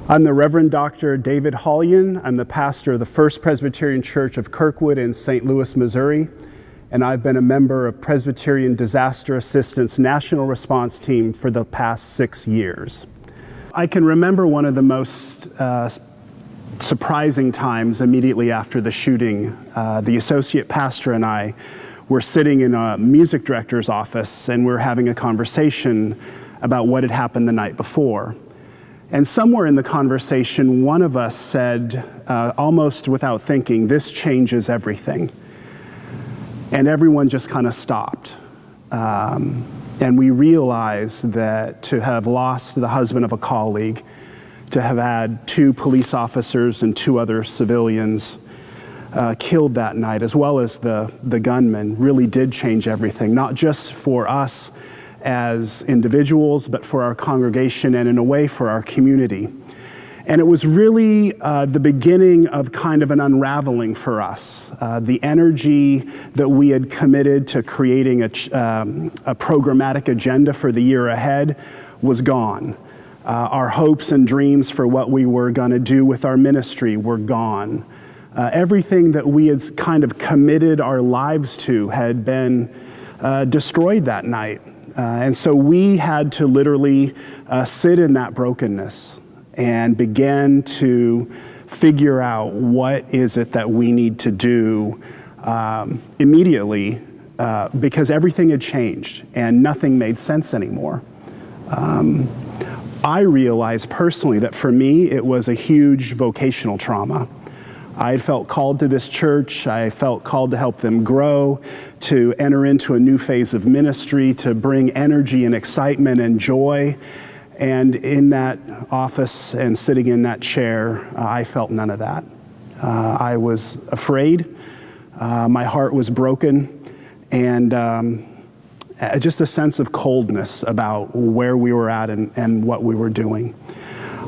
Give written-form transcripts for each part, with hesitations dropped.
I'm the Reverend Dr. David Hollian. I'm the pastor of the First Presbyterian Church of Kirkwood in St. Louis, Missouri, and I've been a member of Presbyterian Disaster Assistance National Response Team for the past 6 years. I can remember one of the most surprising times immediately after the shooting. The associate pastor and I were sitting in a music director's office, and we were having a conversation about what had happened the night before. And somewhere in the conversation, one of us said, almost without thinking, "This changes everything." And everyone just kind of stopped. And we realized that to have lost the husband of a colleague, to have had 2 police officers and 2 other civilians killed that night, as well as the gunman, really did change everything, not just for us as individuals, but for our congregation and in a way for our community. And it was really the beginning of kind of an unraveling for us. The energy that we had committed to creating a programmatic agenda for the year ahead was gone. Our hopes and dreams for what we were going to do with our ministry were gone. Everything that we had kind of committed our lives to had been destroyed that night. And so we had to literally sit in that brokenness and begin to figure out what is it that we need to do immediately because everything had changed and nothing made sense anymore. I realized personally that for me it was a huge vocational trauma. I had felt called to this church. I felt called to help them grow, to enter into a new phase of ministry, to bring energy and excitement and joy. And in that office and sitting in that chair, I felt none of that. I was afraid. My heart was broken. And just a sense of coldness about where we were at and what we were doing.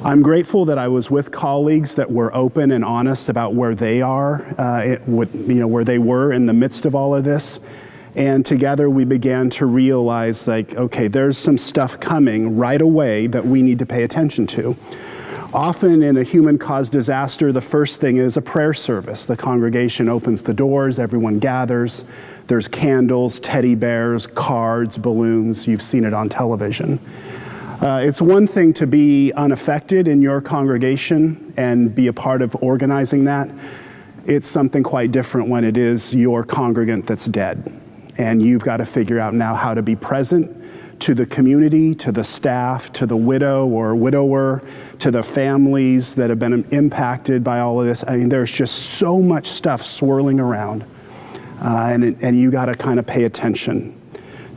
I'm grateful that I was with colleagues that were open and honest about where they are, where they were in the midst of all of this. And together we began to realize, okay, there's some stuff coming right away that we need to pay attention to. Often in a human-caused disaster, the first thing is a prayer service. The congregation opens the doors, everyone gathers. There's candles, teddy bears, cards, balloons. You've seen it on television. It's one thing to be unaffected in your congregation and be a part of organizing that. It's something quite different when it is your congregant that's dead. And you've got to figure out now how to be present to the community, to the staff, to the widow or widower, to the families that have been impacted by all of this. I mean, there's just so much stuff swirling around. And you got to kind of pay attention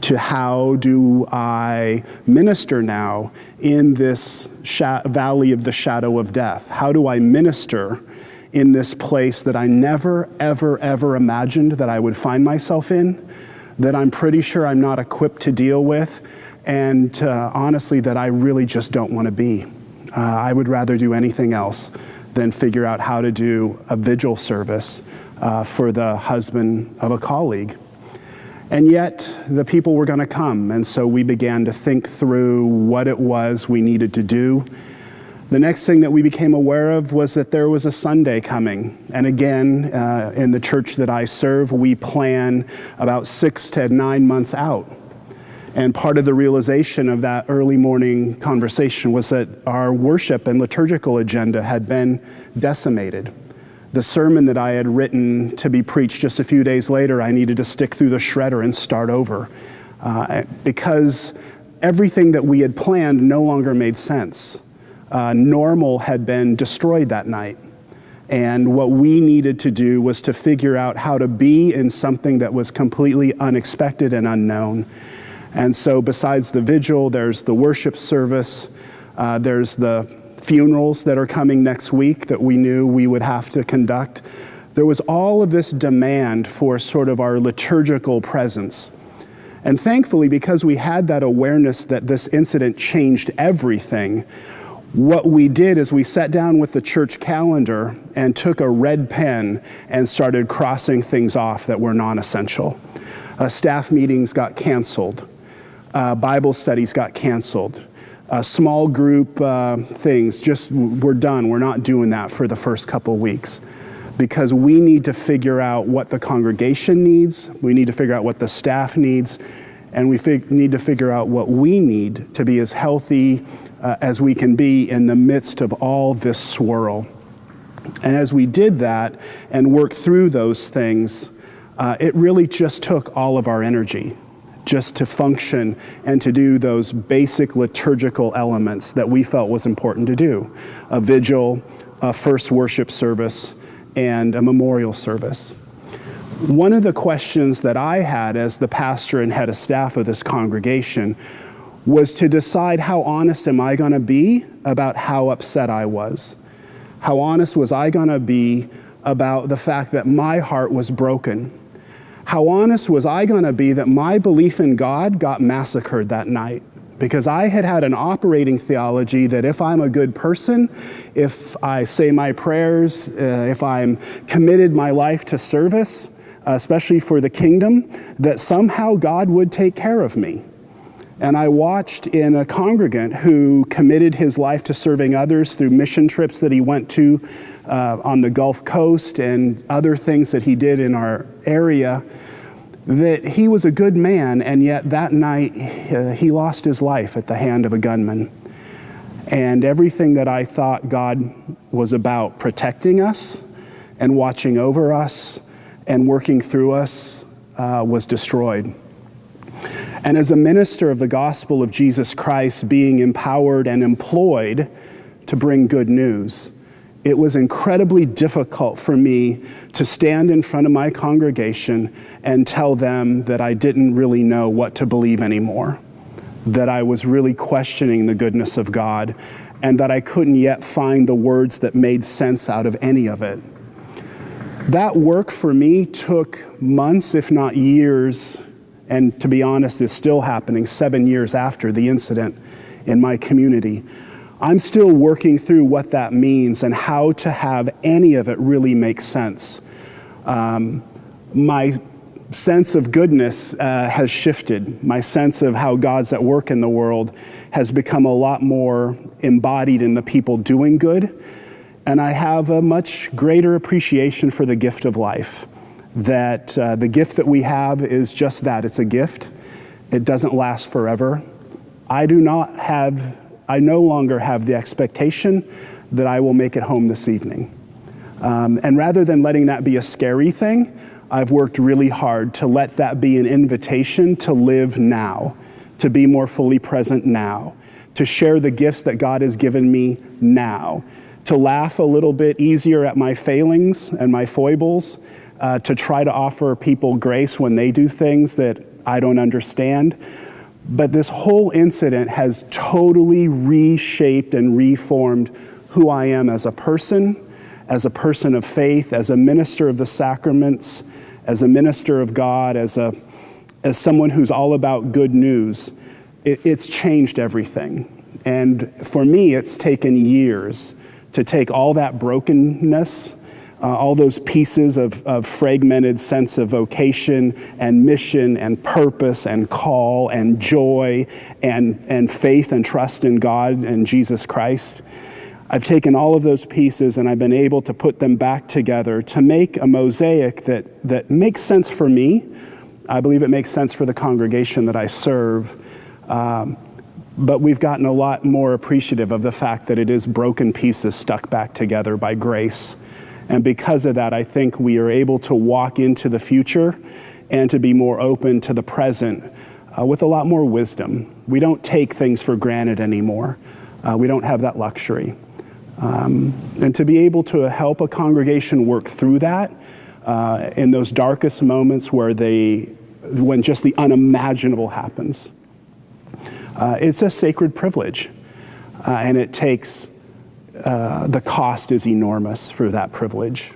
to how do I minister now in this valley of the shadow of death? How do I minister in this place that I never, ever, ever imagined that I would find myself in, that I'm pretty sure I'm not equipped to deal with, and honestly, that I really just don't want to be. I would rather do anything else than figure out how to do a vigil service for the husband of a colleague. And yet, the people were going to come, and so we began to think through what it was we needed to do. The next thing that we became aware of was that there was a Sunday coming. And again, in the church that I serve, we plan about 6 to 9 months out. And part of the realization of that early morning conversation was that our worship and liturgical agenda had been decimated. The sermon that I had written to be preached just a few days later, I needed to stick through the shredder and start over because everything that we had planned no longer made sense. Normal had been destroyed that night. And what we needed to do was to figure out how to be in something that was completely unexpected and unknown. And so besides the vigil, there's the worship service, there's the funerals that are coming next week that we knew we would have to conduct. There was all of this demand for sort of our liturgical presence. And thankfully, because we had that awareness that this incident changed everything, what we did is we sat down with the church calendar and took a red pen and started crossing things off that were non-essential. Staff meetings got canceled. Bible studies got canceled. small group things, just we're done. We're not doing that for the first couple weeks, because we need to figure out what the congregation needs, we need to figure out what the staff needs, and we need to figure out what we need to be as healthy as we can be in the midst of all this swirl. And as we did that and worked through those things, it really just took all of our energy just to function and to do those basic liturgical elements that we felt was important to do. A vigil, a first worship service, and a memorial service. One of the questions that I had as the pastor and head of staff of this congregation was to decide, how honest am I going to be about how upset I was? How honest was I going to be about the fact that my heart was broken? How honest was I going to be that my belief in God got massacred that night? Because I had had an operating theology that if I'm a good person, if I say my prayers, if I'm committed my life to service, especially for the kingdom, that somehow God would take care of me. And I watched in a congregant who committed his life to serving others through mission trips that he went to on the Gulf Coast and other things that he did in our area, that he was a good man, and yet that night he lost his life at the hand of a gunman. And everything that I thought God was about protecting us and watching over us and working through us was destroyed. And as a minister of the gospel of Jesus Christ, being empowered and employed to bring good news, it was incredibly difficult for me to stand in front of my congregation and tell them that I didn't really know what to believe anymore, that I was really questioning the goodness of God, and that I couldn't yet find the words that made sense out of any of it. That work for me took months, if not years, and to be honest, is still happening 7 years after the incident in my community. I'm still working through what that means and how to have any of it really make sense. My sense of goodness has shifted. My sense of how God's at work in the world has become a lot more embodied in the people doing good. And I have a much greater appreciation for the gift of life. That the gift that we have is just that, it's a gift. It doesn't last forever. I no longer have the expectation that I will make it home this evening. And rather than letting that be a scary thing, I've worked really hard to let that be an invitation to live now, to be more fully present now, to share the gifts that God has given me now, to laugh a little bit easier at my failings and my foibles, to try to offer people grace when they do things that I don't understand. But this whole incident has totally reshaped and reformed who I am as a person of faith, as a minister of the sacraments, as a minister of God, as someone who's all about good news. It's changed everything. And for me, it's taken years to take all that brokenness, all those pieces of fragmented sense of vocation and mission and purpose and call and joy and faith and trust in God and Jesus Christ. I've taken all of those pieces and I've been able to put them back together to make a mosaic that makes sense for me. I believe it makes sense for the congregation that I serve. But we've gotten a lot more appreciative of the fact that it is broken pieces stuck back together by grace. And because of that, I think we are able to walk into the future and to be more open to the present with a lot more wisdom. We don't take things for granted anymore. We don't have that luxury. And to be able to help a congregation work through that in those darkest moments when just the unimaginable happens, it's a sacred privilege. And it takes the cost is enormous for that privilege.